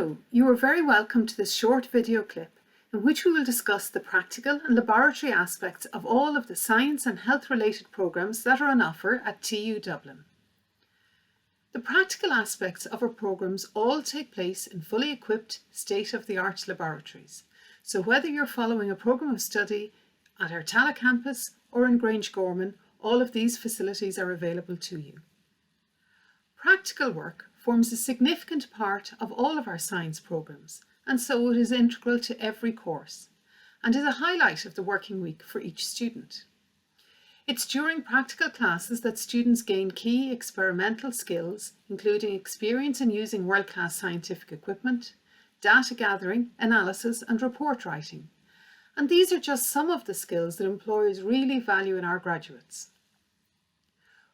Hello, you are very welcome to this short video clip in which we will discuss the practical and laboratory aspects of all of the science and health related programmes that are on offer at TU Dublin. The practical aspects of our programmes all take place in fully equipped state-of-the-art laboratories. So whether you're following a programme of study at our Tala campus or in Grangegorman, all of these facilities are available to you. Practical work forms a significant part of all of our science programmes, and so it is integral to every course, and is a highlight of the working week for each student. It's during practical classes that students gain key experimental skills, including experience in using world-class scientific equipment, data gathering, analysis and report writing. And these are just some of the skills that employers really value in our graduates.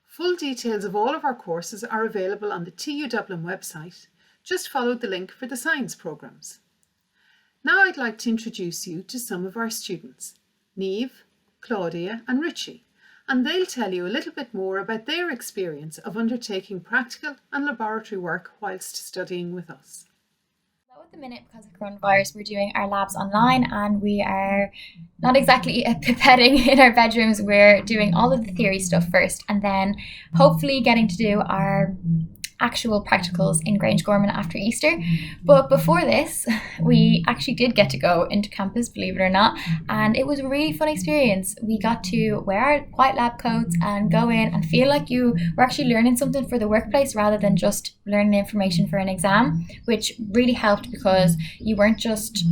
Full details of all of our courses are available on the TU Dublin website. Just follow the link for the science programmes. Now I'd like to introduce you to some of our students, Neve, Claudia and Richie, and they'll tell you a little bit more about their experience of undertaking practical and laboratory work whilst studying with us. So at the minute, because of coronavirus, we're doing our labs online and we are not exactly pipetting in our bedrooms. We're doing all of the theory stuff first and then hopefully getting to do our actual practicals in Grangegorman after Easter. But before this, we actually did get to go into campus, believe it or not, and it was a really fun experience. We got to wear our white lab coats and go in and feel like you were actually learning something for the workplace rather than just learning information for an exam, which really helped because you weren't just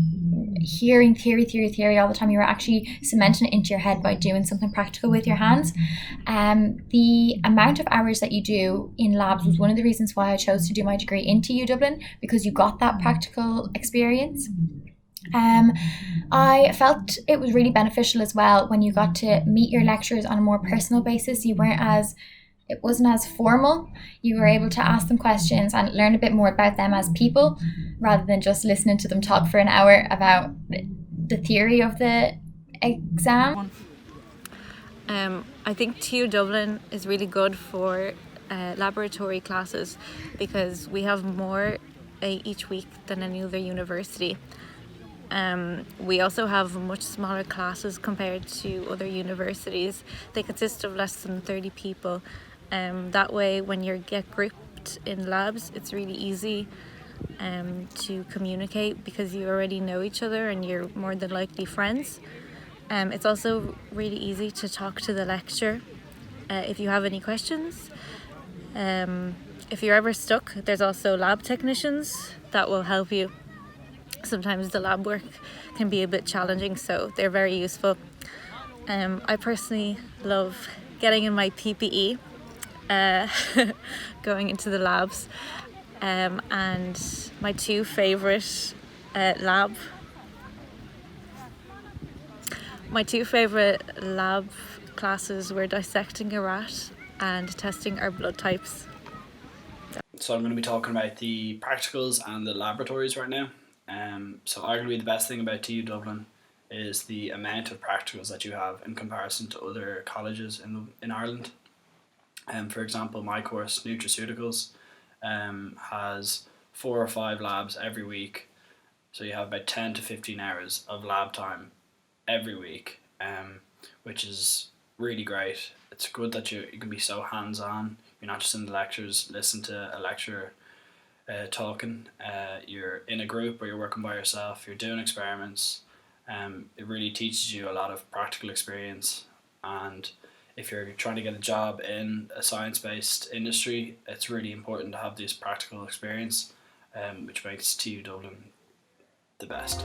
hearing theory all the time. You were actually cementing it into your head by doing something practical with your hands. The amount of hours that you do in labs was one of the reasons why I chose to do my degree in TU Dublin, because you got that practical experience. I felt it was really beneficial as well when you got to meet your lecturers on a more personal basis. It wasn't as formal. You were able to ask them questions and learn a bit more about them as people rather than just listening to them talk for an hour about the theory of the exam. I think TU Dublin is really good for laboratory classes because we have more each week than any other university. We also have much smaller classes compared to other universities. They consist of less than 30 people. That way, when you get grouped in labs, it's really easy to communicate because you already know each other and you're more than likely friends. It's also really easy to talk to the lecturer if you have any questions. If you're ever stuck, there's also lab technicians that will help you. Sometimes the lab work can be a bit challenging, so they're very useful. I personally love getting in my PPE, going into the labs, and my two favourite lab classes were dissecting a rat and testing our blood types. So I'm going to be talking about the practicals and the laboratories right now. So arguably the best thing about TU Dublin is the amount of practicals that you have in comparison to other colleges in Ireland. For example, my course, Nutraceuticals, has 4 or 5 labs every week. So you have about 10 to 15 hours of lab time every week, which is really great. It's good that you can be so hands-on. You're not just in the lectures, listen to a lecturer talking. You're in a group or you're working by yourself, you're doing experiments. It really teaches you a lot of practical experience, and if you're trying to get a job in a science-based industry, it's really important to have this practical experience, which makes TU Dublin the best.